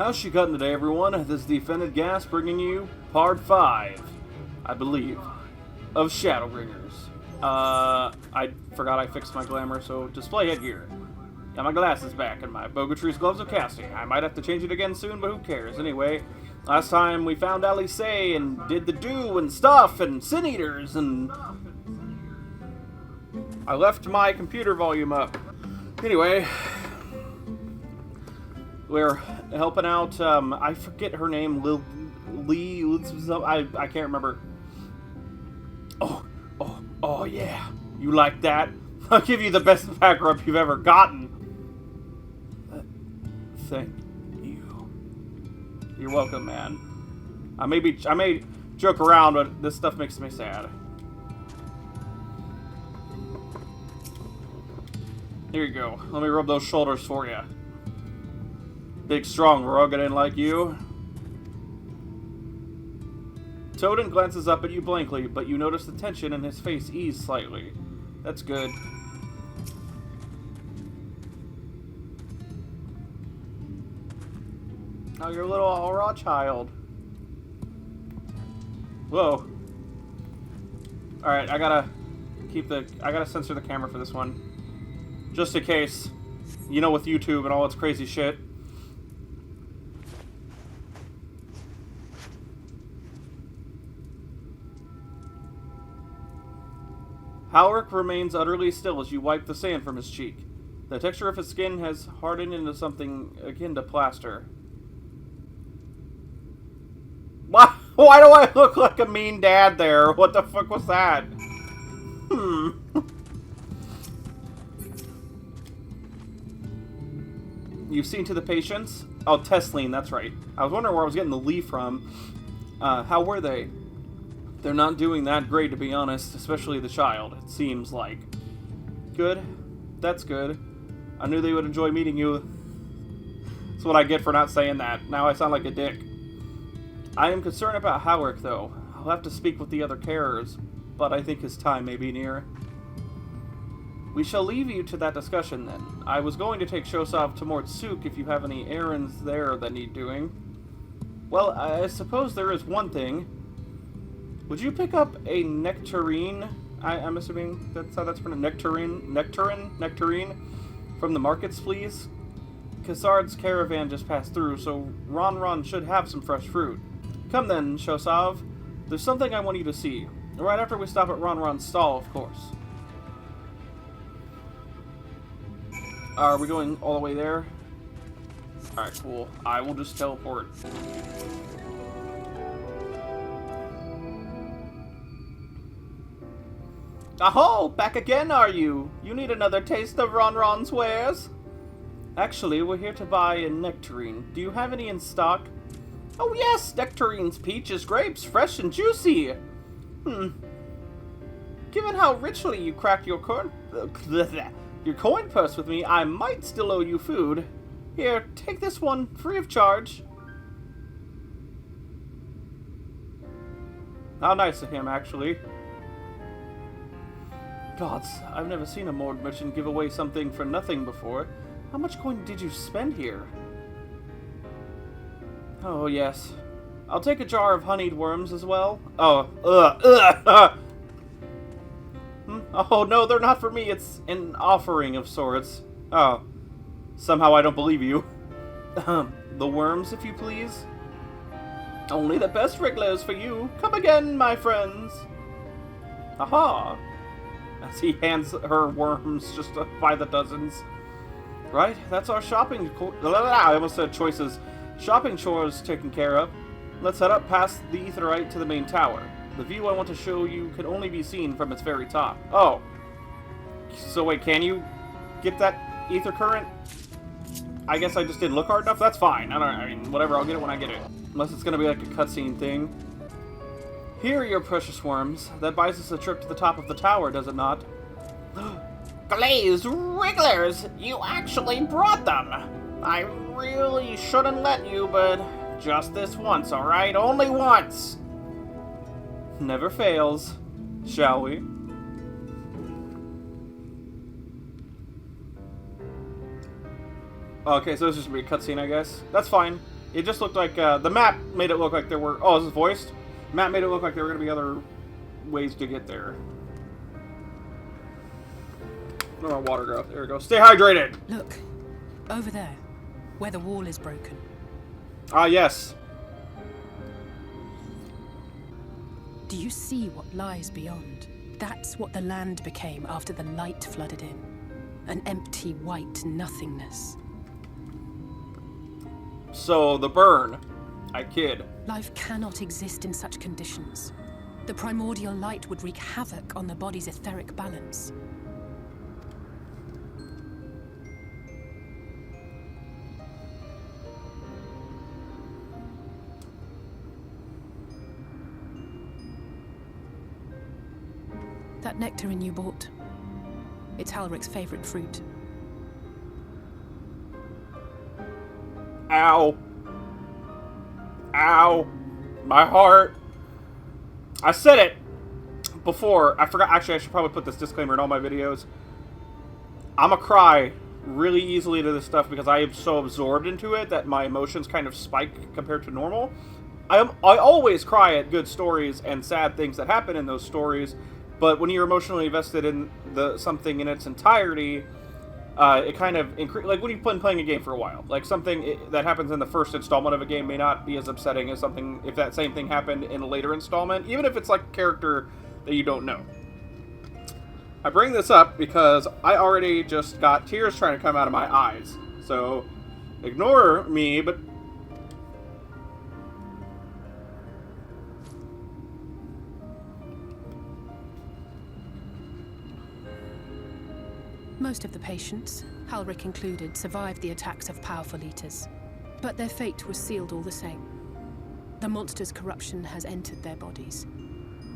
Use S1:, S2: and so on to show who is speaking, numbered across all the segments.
S1: How's she gotten today, everyone? This is the Offended Gas bringing you part 5, I believe, of Shadowbringers. I forgot I fixed my glamour, so display headgear. Got my glasses back and my Bogatrice gloves of casting. I might have to change it again soon, but who cares? Anyway, last time we found Alisaie and did the do and stuff and sin eaters and I left my computer volume up. Anyway, we're helping out, I forget her name, I can't remember. Oh yeah, you like that? I'll give you the best back rub you've ever gotten. Thank you. You're welcome, man. I may joke around, but this stuff makes me sad. Here you go. Let me rub those shoulders for you. Big, strong, rugged, and like you. Toden glances up at you blankly, but you notice the tension in his face ease slightly. That's good. Oh, you're a little aura child. Whoa. Alright, I gotta censor the camera for this one. Just in case. You know, with YouTube and all its crazy shit. Howrick remains utterly still as you wipe the sand from his cheek. The texture of his skin has hardened into something akin to plaster. Why do I look like a mean dad there? What the fuck was that? You've seen to the patients? Oh, Tesleen, that's right. I was wondering where I was getting the Lee from. How were they? They're not doing that great, to be honest, especially the child, it seems like. Good. That's good. I knew they would enjoy meeting you. That's what I get for not saying that. Now I sound like a dick. I am concerned about Howrick, though. I'll have to speak with the other carers, but I think his time may be near. We shall leave you to that discussion, then. I was going to take Shosov to Mortsuk if you have any errands there that need doing. Well, I suppose there is one thing. Would you pick up a nectarine? I'm assuming that's how that's pronounced. Nectarine from the markets, please. Kassard's caravan just passed through, so Ron should have some fresh fruit. Come then, Shosov. There's something I want you to see. Right after we stop at Ron's stall, of course. Are we going all the way there? Alright, cool. I will just teleport. Aho! Back again, are you? You need another taste of Ron's wares? Actually, we're here to buy a nectarine. Do you have any in stock? Oh yes! Nectarines, peaches, grapes, fresh and juicy! Given how richly you cracked your coin purse with me, I might still owe you food. Here, take this one, free of charge. How nice of him, actually. Gods, I've never seen a Mord merchant give away something for nothing before. How much coin did you spend here? Oh, yes. I'll take a jar of honeyed worms as well. Oh, Oh, no, they're not for me. It's an offering of sorts. Oh, somehow I don't believe you. The worms, if you please. Only the best wrigglers for you. Come again, my friends. Aha! As he hands her worms just by the dozens. Right, that's our shopping... I almost said choices. Shopping chores taken care of. Let's head up past the Aetherite to the main tower. The view I want to show you can only be seen from its very top. Oh. So wait, can you get that ether current? I guess I just didn't look hard enough? That's fine. I mean, whatever, I'll get it when I get it. Unless it's gonna be like a cutscene thing. Here, your precious worms. That buys us a trip to the top of the tower, does it not?
S2: Glazed wrigglers! You actually brought them! I really shouldn't let you, but just this once, alright? Only once!
S1: Never fails. Shall we? Okay, so this is just gonna be a cutscene, I guess. That's fine. It just looked like the map made it look like there were. Oh, is this voiced? Map made it look like there were going to be other ways to get there. Where my water go? There we go. Stay hydrated.
S3: Look, over there, where the wall is broken.
S1: Ah, yes.
S3: Do you see what lies beyond? That's what the land became after the light flooded in. An empty white nothingness.
S1: So, the burn. I kid.
S3: Life cannot exist in such conditions. The primordial light would wreak havoc on the body's etheric balance. That nectarine you bought, it's Halric's favorite fruit.
S1: Ow. Ow. My heart. I said it before. I forgot. Actually, I should probably put this disclaimer in all my videos. I'm a cry really easily to this stuff because I am so absorbed into it that my emotions kind of spike compared to normal. I always cry at good stories and sad things that happen in those stories, but when you're emotionally invested in something in its entirety, it kind of like when you've been playing a game for a while. Like something that happens in the first installment of a game may not be as upsetting as something if that same thing happened in a later installment, even if it's like a character that you don't know. I bring this up because I already just got tears trying to come out of my eyes. So ignore me, but
S3: Most of the patients, Halric included, survived the attacks of powerful eaters. But their fate was sealed all the same. The monster's corruption has entered their bodies,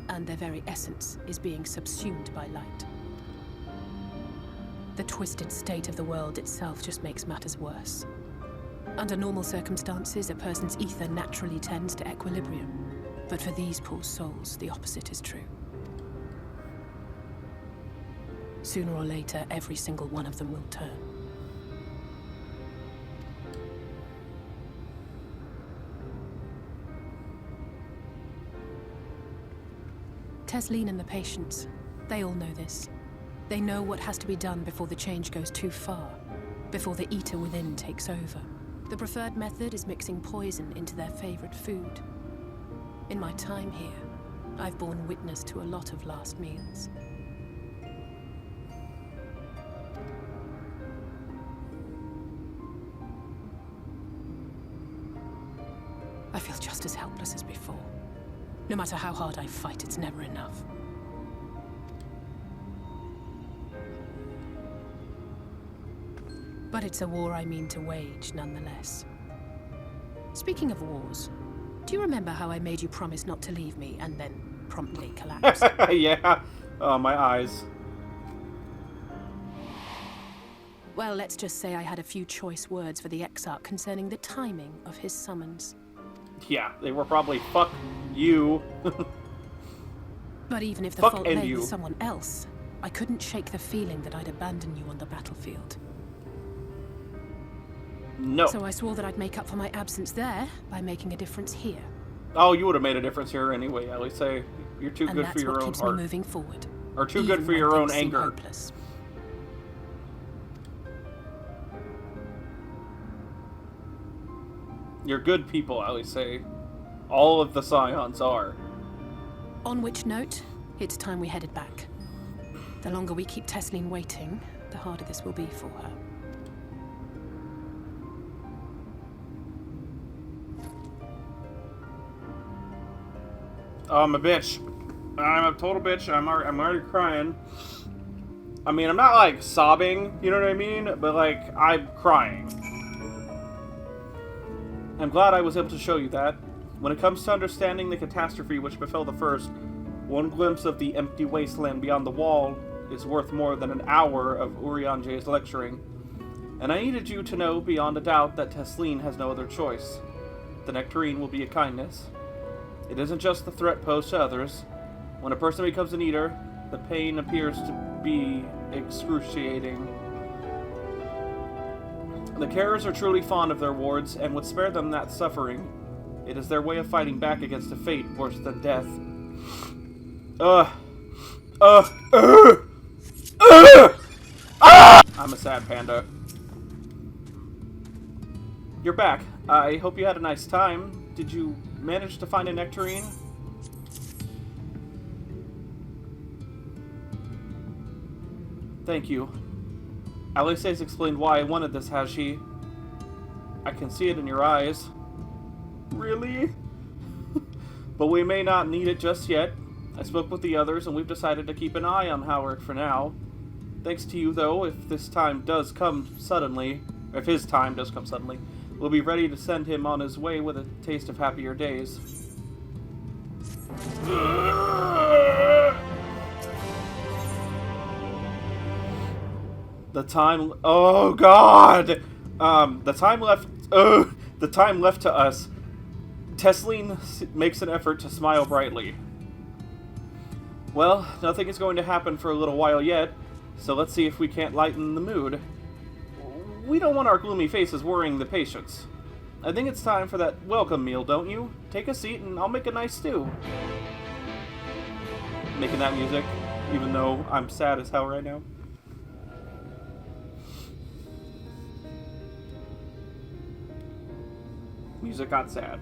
S3: and their very essence is being subsumed by light. The twisted state of the world itself just makes matters worse. Under normal circumstances, a person's ether naturally tends to equilibrium. But for these poor souls, the opposite is true. Sooner or later, every single one of them will turn. Tesleen and the patients, they all know this. They know what has to be done before the change goes too far, before the eater within takes over. The preferred method is mixing poison into their favorite food. In my time here, I've borne witness to a lot of last meals. I feel just as helpless as before. No matter how hard I fight, it's never enough. But it's a war I mean to wage, nonetheless. Speaking of wars, do you remember how I made you promise not to leave me and then promptly collapse?
S1: Yeah. Oh, my eyes.
S3: Well, let's just say I had a few choice words for the Exarch concerning the timing of his summons.
S1: Yeah, they were probably fuck you.
S3: But even if the
S1: Fuck
S3: fault
S1: and
S3: lay
S1: you.
S3: with someone else, I couldn't shake the feeling that I'd abandon you on the battlefield.
S1: No.
S3: So I swore that I'd make up for my absence there by making a difference here.
S1: Oh, you would have made a difference here anyway, Alisaie. You're too
S3: And
S1: good for
S3: that's
S1: your
S3: what
S1: own
S3: keeps
S1: heart.
S3: me moving forward.
S1: Or too good
S3: even
S1: for
S3: when
S1: your own
S3: things seem
S1: anger.
S3: hopeless.
S1: You're good people, Alisaie. All of the Scions are.
S3: On which note, it's time we headed back. The longer we keep Tesleen waiting, the harder this will be for her.
S1: Oh, I'm a bitch. I'm a total bitch. I'm already crying. I mean, I'm not, like, sobbing, you know what I mean? But, like, I'm crying. I'm glad I was able to show you that. When it comes to understanding the catastrophe which befell the first, one glimpse of the empty wasteland beyond the wall is worth more than an hour of Urianje's lecturing. And I needed you to know beyond a doubt that Tesleen has no other choice. The nectarine will be a kindness. It isn't just the threat posed to others. When a person becomes an eater, the pain appears to be excruciating. The carers are truly fond of their wards and would spare them that suffering. It is their way of fighting back against a fate worse than death. I'm a sad panda. You're back. I hope you had a nice time. Did you manage to find a nectarine? Thank you. Alisaie's explained why I wanted this, has she? I can see it in your eyes. Really? But we may not need it just yet. I spoke with the others, and we've decided to keep an eye on Howard for now. Thanks to you, though, if his time does come suddenly, we'll be ready to send him on his way with a taste of happier days. The time... Oh, God! The time left to us. Tesleen makes an effort to smile brightly. Well, nothing is going to happen for a little while yet, so let's see if we can't lighten the mood. We don't want our gloomy faces worrying the patients. I think it's time for that welcome meal, don't you? Take a seat and I'll make a nice stew. Making that music, even though I'm sad as hell right now. Music got sad.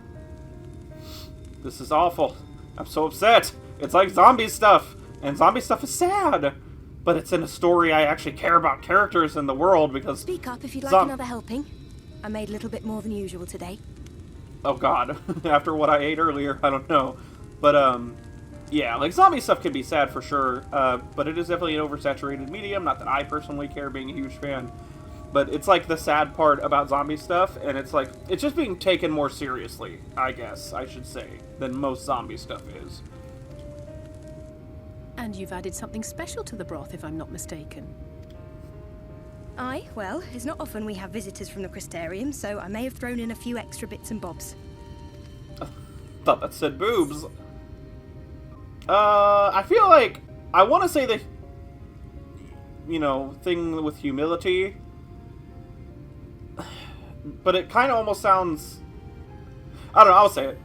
S1: This is awful. I'm so upset. It's like zombie stuff. And zombie stuff is sad. But it's in a story I actually care about characters in the world because...
S4: Speak up if you'd like another helping. I made a little bit more than usual today.
S1: Oh god. After what I ate earlier, I don't know. But, yeah, like zombie stuff can be sad for sure. But it is definitely an oversaturated medium. Not that I personally care, being a huge fan. But it's like the sad part about zombie stuff, and it's like, it's just being taken more seriously, I guess, I should say, than most zombie stuff is.
S3: And you've added something special to the broth, if I'm not mistaken.
S4: Aye, well, it's not often we have visitors from the Crystarium, so I may have thrown in a few extra bits and bobs.
S1: Thought that said boobs. I feel like, I want to say the, you know, thing with humility, but it kind of almost sounds... I don't know, I'll say it.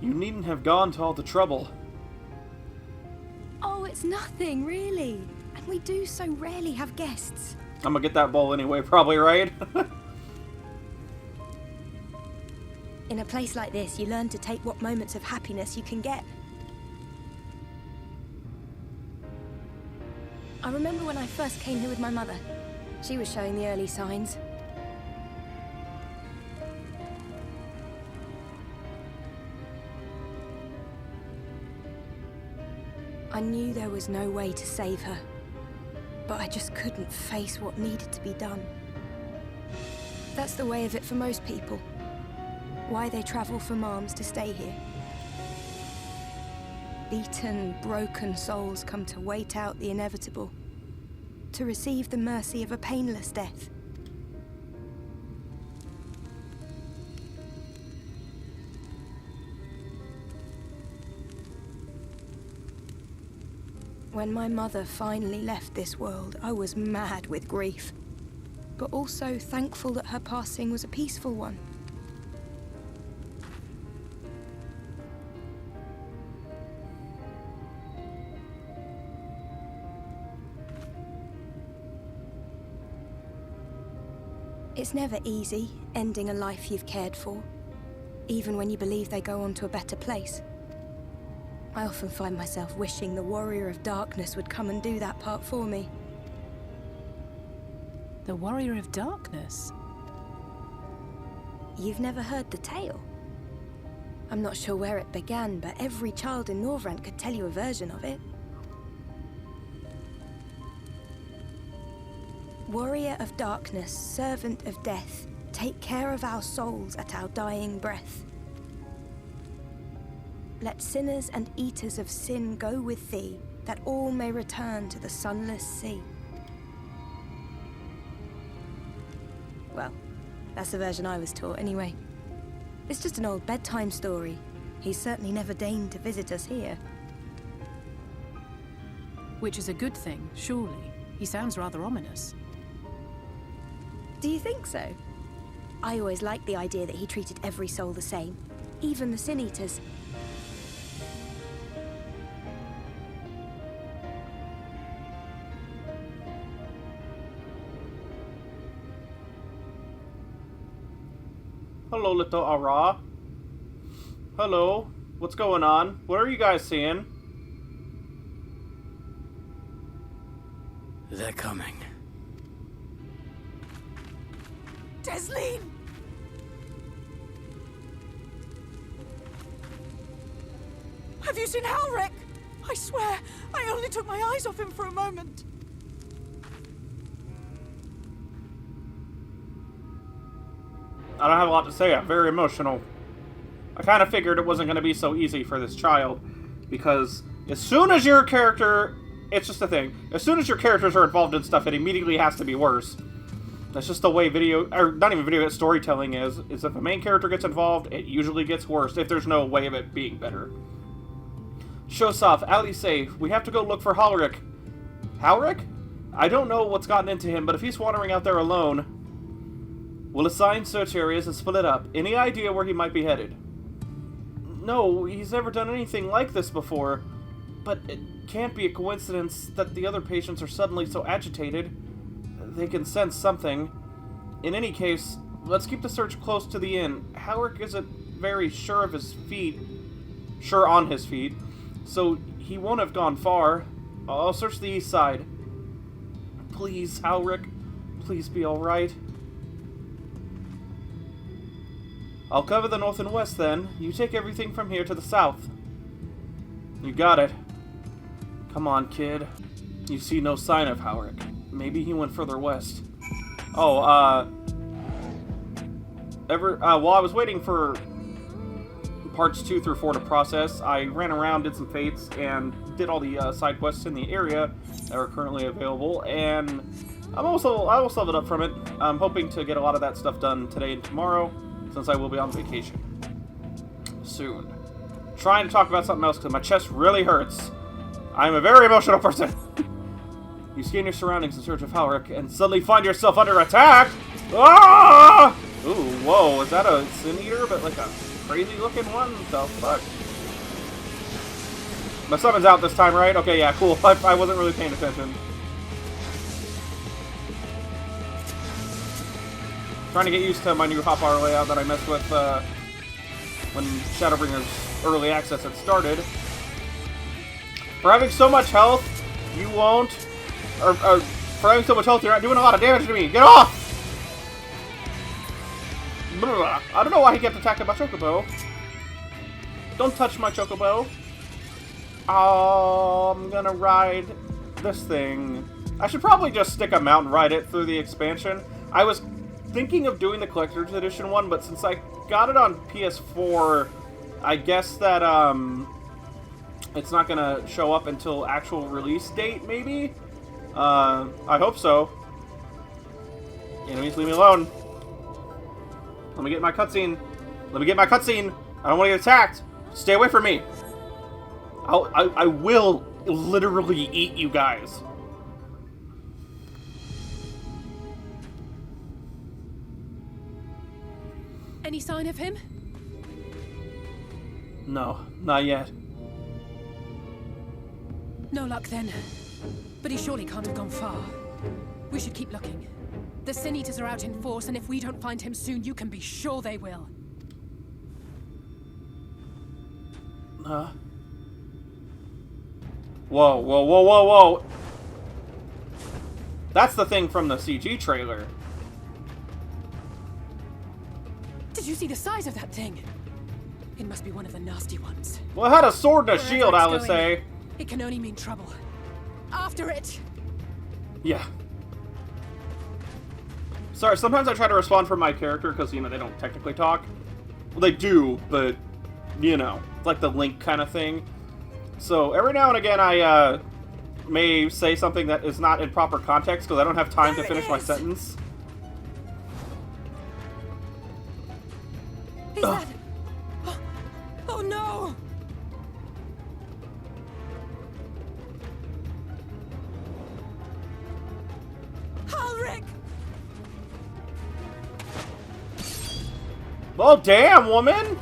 S1: You needn't have gone to all the trouble.
S4: Oh, it's nothing, really. And we do so rarely have guests.
S1: I'm gonna get that bowl anyway, probably, right?
S4: In a place like this, you learn to take what moments of happiness you can get. I remember when I first came here with my mother. She was showing the early signs. I knew there was no way to save her, but I just couldn't face what needed to be done. That's the way of it for most people. Why they travel from arms to stay here. Beaten, broken souls come to wait out the inevitable, to receive the mercy of a painless death. When my mother finally left this world, I was mad with grief, but also thankful that her passing was a peaceful one. It's never easy, ending a life you've cared for, even when you believe they go on to a better place. I often find myself wishing the Warrior of Darkness would come and do that part for me.
S3: The Warrior of Darkness?
S4: You've never heard the tale? I'm not sure where it began, but every child in Norvrent could tell you a version of it. Warrior of Darkness, servant of death, take care of our souls at our dying breath. Let sinners and eaters of sin go with thee, that all may return to the sunless sea. Well, that's the version I was taught anyway. It's just an old bedtime story. He's certainly never deigned to visit us here.
S3: Which is a good thing, surely. He sounds rather ominous.
S4: Do you think so? I always liked the idea that he treated every soul the same, even the Sin Eaters.
S1: Hello, little Ara. Hello. What's going on? What are you guys seeing?
S5: They're coming.
S6: Tesleen! Have you seen Halric? I swear, I only took my eyes off him for a moment.
S1: I don't have a lot to say. I'm very emotional. I kind of figured it wasn't going to be so easy for this child, because as soon as your character... It's just a thing. As soon as your characters are involved in stuff, it immediately has to be worse. That's just the way video... Or not even video, storytelling is if a main character gets involved, it usually gets worse, if there's no way of it being better. Shosaf, Alisaie, we have to go look for Halric. Halric? I don't know what's gotten into him, but if he's wandering out there alone... We'll assign search areas and split up. Any idea where he might be headed? No, he's never done anything like this before. But it can't be a coincidence that the other patients are suddenly so agitated. They can sense something. In any case, let's keep the search close to the inn. Halric isn't very sure of his feet. Sure on his feet. So he won't have gone far. I'll search the east side. Please, Halric. Please be alright. I'll cover the north and west then. You take everything from here to the south. You got it. Come on, kid. You see no sign of Halric. Maybe he went further west. Oh, while I was waiting for parts 2 through 4 to process, I ran around, did some fates, and did all the side quests in the area that are currently available, and I almost leveled up from it. I'm hoping to get a lot of that stuff done today and tomorrow, since I will be on vacation soon. Trying to talk about something else because my chest really hurts. I'm a very emotional person. You scan your surroundings in search of Halric and suddenly find yourself under attack. Ah! Ooh, whoa, is that a Sin Eater, but like a crazy looking one? The fuck? My summon's out this time, right? Okay, yeah, cool. I wasn't really paying attention. Trying to get used to my new hotbar layout that I messed with when Shadowbringers early access had started. For having so much health, you won't... Or for having so much health, you're not doing a lot of damage to me. Get off! Blah. I don't know why he kept attacking my chocobo. Don't touch my chocobo. I'm gonna ride this thing. I should probably just stick a mount and ride it through the expansion. I was thinking of doing the Collector's Edition one, but since I got it on PS4, I guess that, it's not gonna show up until actual release date, maybe? I hope so. Enemies, leave me alone. Let me get my cutscene. Let me get my cutscene. I don't want to get attacked. Stay away from me. I will literally eat you guys.
S3: Any sign of him?
S1: No, not yet.
S3: No luck then. But he surely can't have gone far. We should keep looking. The Sin Eaters are out in force, and if we don't find him soon, you can be sure they will.
S1: Whoa, whoa, whoa, whoa, whoa. That's the thing from the CG trailer.
S3: Did you see the size of that thing? It must be one of the nasty ones.
S1: Well, it had a sword and a
S3: Wherever
S1: shield,
S3: it's
S1: Alisaie.
S3: going, it can only mean trouble. After it!
S1: Yeah. Sorry, sometimes I try to respond for my character because, you know, they don't technically talk. Well, they do, but, you know, it's like the Link kind of thing. So, every now and again, I, may say something that is not in proper context because I don't have time to finish my sentence.
S3: Is that... Oh no! Halric!
S1: Oh, damn, woman!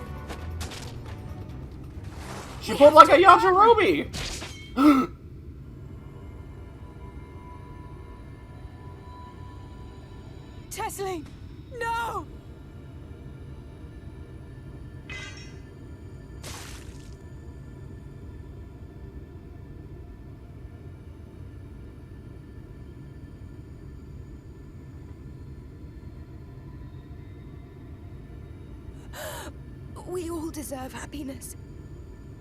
S1: She pulled like a Yajirobe!
S6: Tesleen, no!
S4: We all deserve happiness,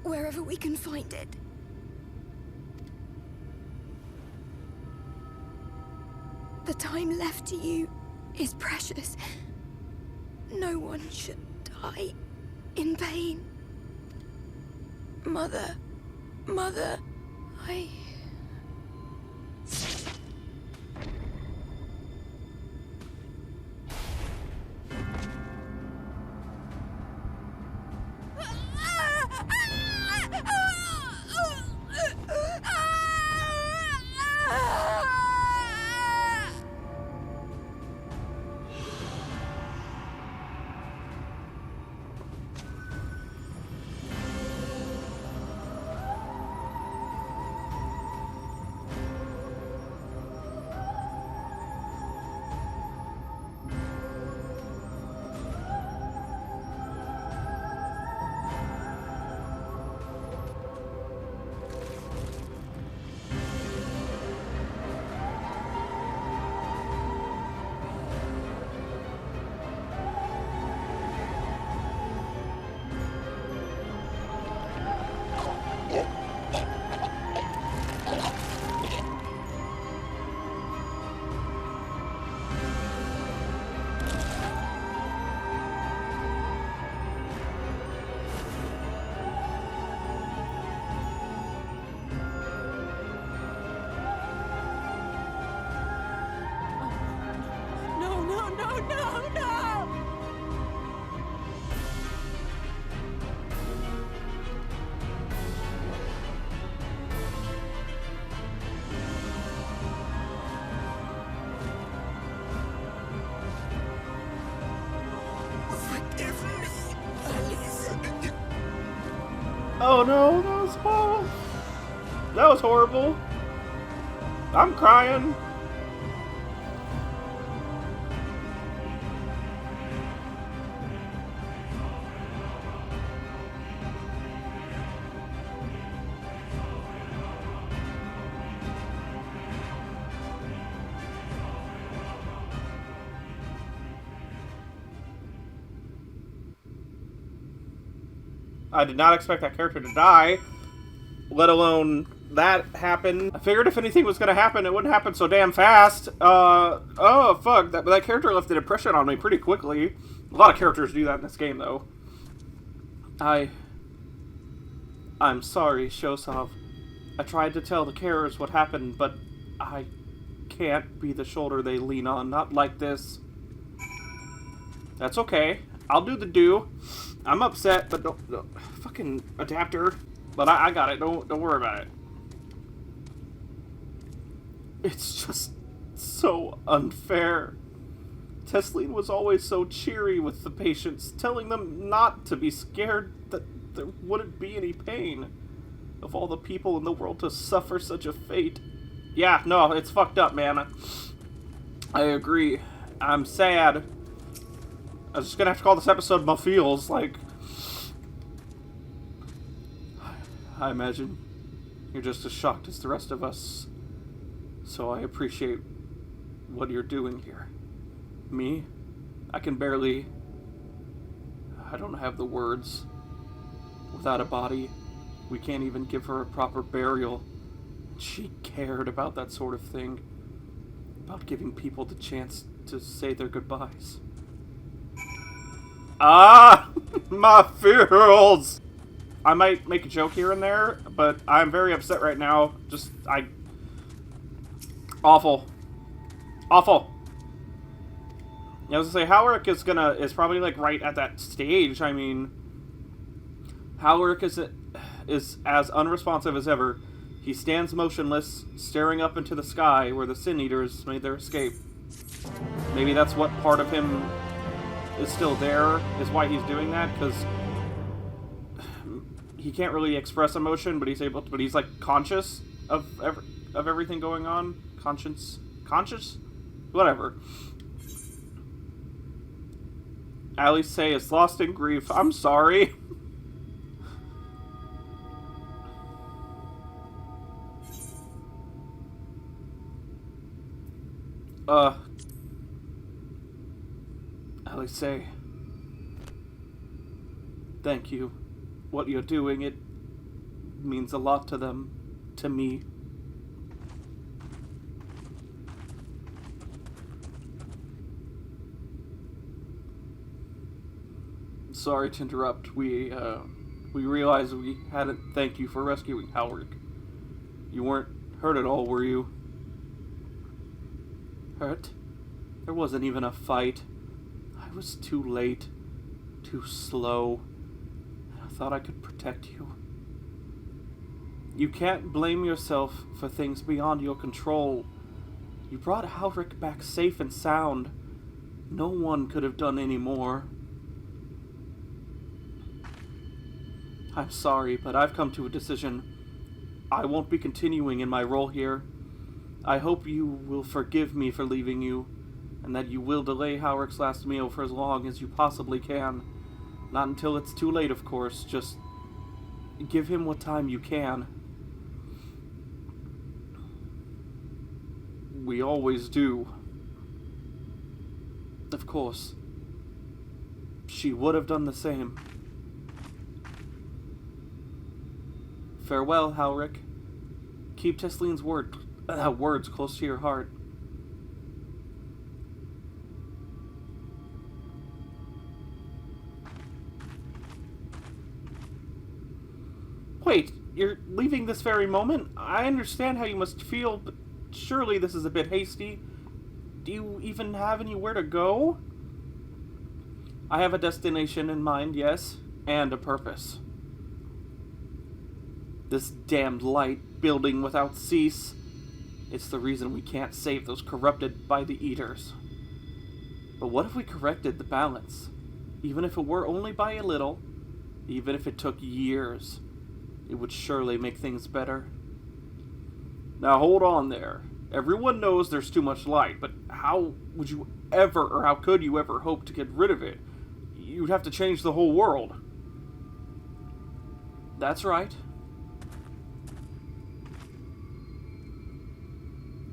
S4: wherever we can find it. The time left to you is precious. No one should die in pain. Mother, I...
S6: No!
S5: Forgive me, Alisaie.
S1: Oh no, that was horrible. That was horrible. I'm crying. I did not expect that character to die, let alone that happen. I figured if anything was going to happen, it wouldn't happen so damn fast. Oh, fuck. That character left an impression on me pretty quickly. A lot of characters do that in this game, though. I'm sorry, Shosov. I tried to tell the carers what happened, but I can't be the shoulder they lean on. Not like this. That's okay. I'll do the do. I'm upset, but don't fucking adapter. But I got it. Don't worry about it. It's just so unfair. Tesleen was always so cheery with the patients, telling them not to be scared, that there wouldn't be any pain. Of all the people in the world to suffer such a fate. Yeah, no, it's fucked up, man. I agree. I'm sad. I was just gonna have to call this episode My Feels, like... I imagine you're just as shocked as the rest of us. So I appreciate what you're doing here. Me? I can barely... I don't have the words. Without a body, we can't even give her a proper burial. She cared about that sort of thing. About giving people the chance to say their goodbyes. Ah! My feels! I might make a joke here and there, but I'm very upset right now. Awful. Awful. I was gonna say, Halric is probably, like, right at that stage. I mean, Halric is as unresponsive as ever. He stands motionless, staring up into the sky where the Sin Eaters made their escape. Maybe that's what part of him is still there is why he's doing that, because he can't really express emotion, but he's like conscious of everything going on. Conscious? Whatever. Alisaie is lost in grief. I'm sorry. Alisaie. Thank you. What you're doing, it means a lot to them, to me. Sorry to interrupt. We realized we hadn't thanked you for rescuing Howard. You weren't hurt at all, were you? Hurt? There wasn't even a fight. I was too late. Too slow. I thought I could protect you. You can't blame yourself for things beyond your control. You brought Howard back safe and sound. No one could have done any more. I'm sorry, but I've come to a decision. I won't be continuing in my role here. I hope you will forgive me for leaving you, and that you will delay Howard's last meal for as long as you possibly can. Not until it's too late, of course. Just give him what time you can. We always do. Of course. She would have done the same. Farewell, Howrick. Keep Tesleen's words close to your heart. Wait, you're leaving this very moment? I understand how you must feel, but surely this is a bit hasty. Do you even have anywhere to go? I have a destination in mind, yes, and a purpose. This damned light, building without cease. It's the reason we can't save those corrupted by the Eaters. But what if we corrected the balance? Even if it were only by a little, even if it took years, it would surely make things better. Now hold on there. Everyone knows there's too much light, but how would you ever, or how could you ever hope to get rid of it? You'd have to change the whole world. That's right.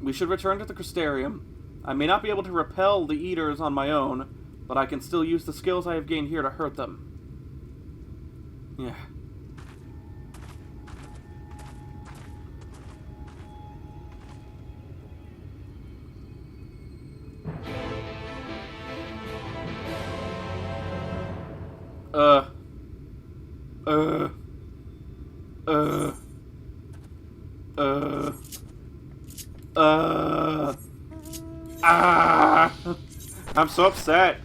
S1: We should return to the Crystarium. I may not be able to repel the Eaters on my own, but I can still use the skills I have gained here to hurt them. Yeah. I'm so upset.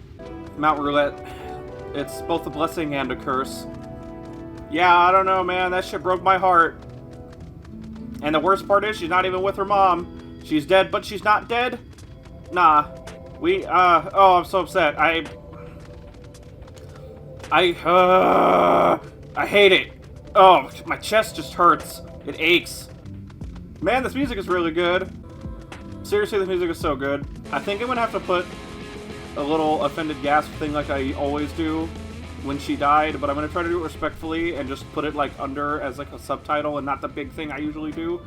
S1: Mount Roulette. It's both a blessing and a curse. Yeah, I don't know, man. That shit broke my heart. And the worst part is she's not even with her mom. She's dead, but she's not dead? Nah. Oh, I'm so upset. I hate it. Oh, my chest just hurts. It aches. Man, this music is really good. Seriously, this music is so good. I think I'm gonna have to put a little offended gasp thing like I always do when she died, but I'm gonna try to do it respectfully and just put it like under as like a subtitle and not the big thing I usually do.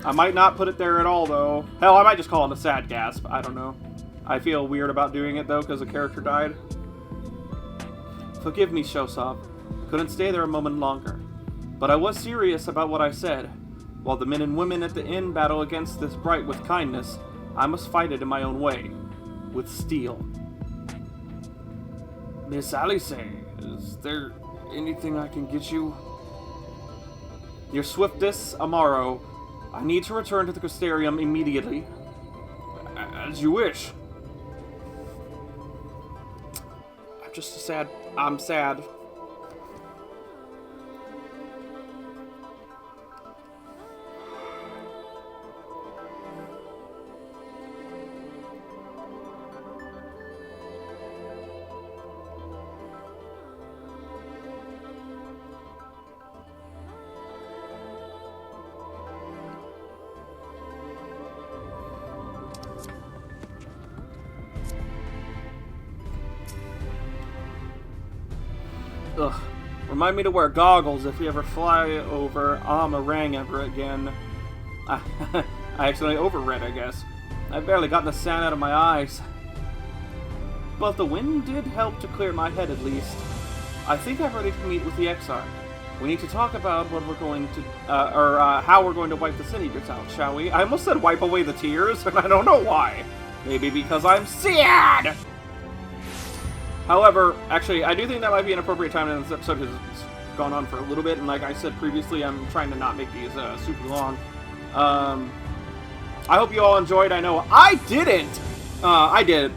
S1: I might not put it there at all though. Hell, I might just call it a sad gasp. I don't know. I feel weird about doing it though because the character died. Forgive me, Shosop. Couldn't stay there a moment longer. But I was serious about what I said. While the men and women at the inn battle against this bright with kindness, I must fight it in my own way. With steel. Miss Alisaie, is there anything I can get you? Your swiftness, Amaro. I need to return to the Crystarium immediately. As you wish. I'm sad. Ugh. Remind me to wear goggles if we ever fly over Ahm Araeng ever again. I accidentally overread, I guess. I've barely gotten the sand out of my eyes. But the wind did help to clear my head at least. I think I'm ready to meet with the Exarch. We need to talk about what we're going to, how we're going to wipe the city out, shall we? I almost said wipe away the tears, and I don't know why. Maybe because I'm sad! However, actually, I do think that might be an appropriate time in this episode because it's gone on for a little bit, and like I said previously, I'm trying to not make these super long. I hope you all enjoyed. I know I didn't! I did.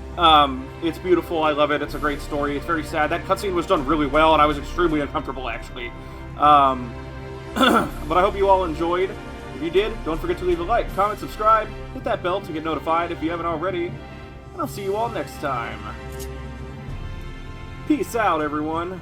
S1: It's beautiful. I love it. It's a great story. It's very sad. That cutscene was done really well, and I was extremely uncomfortable, actually. But I hope you all enjoyed. If you did, don't forget to leave a like, comment, subscribe, hit that bell to get notified if you haven't already, and I'll see you all next time. Peace out, everyone.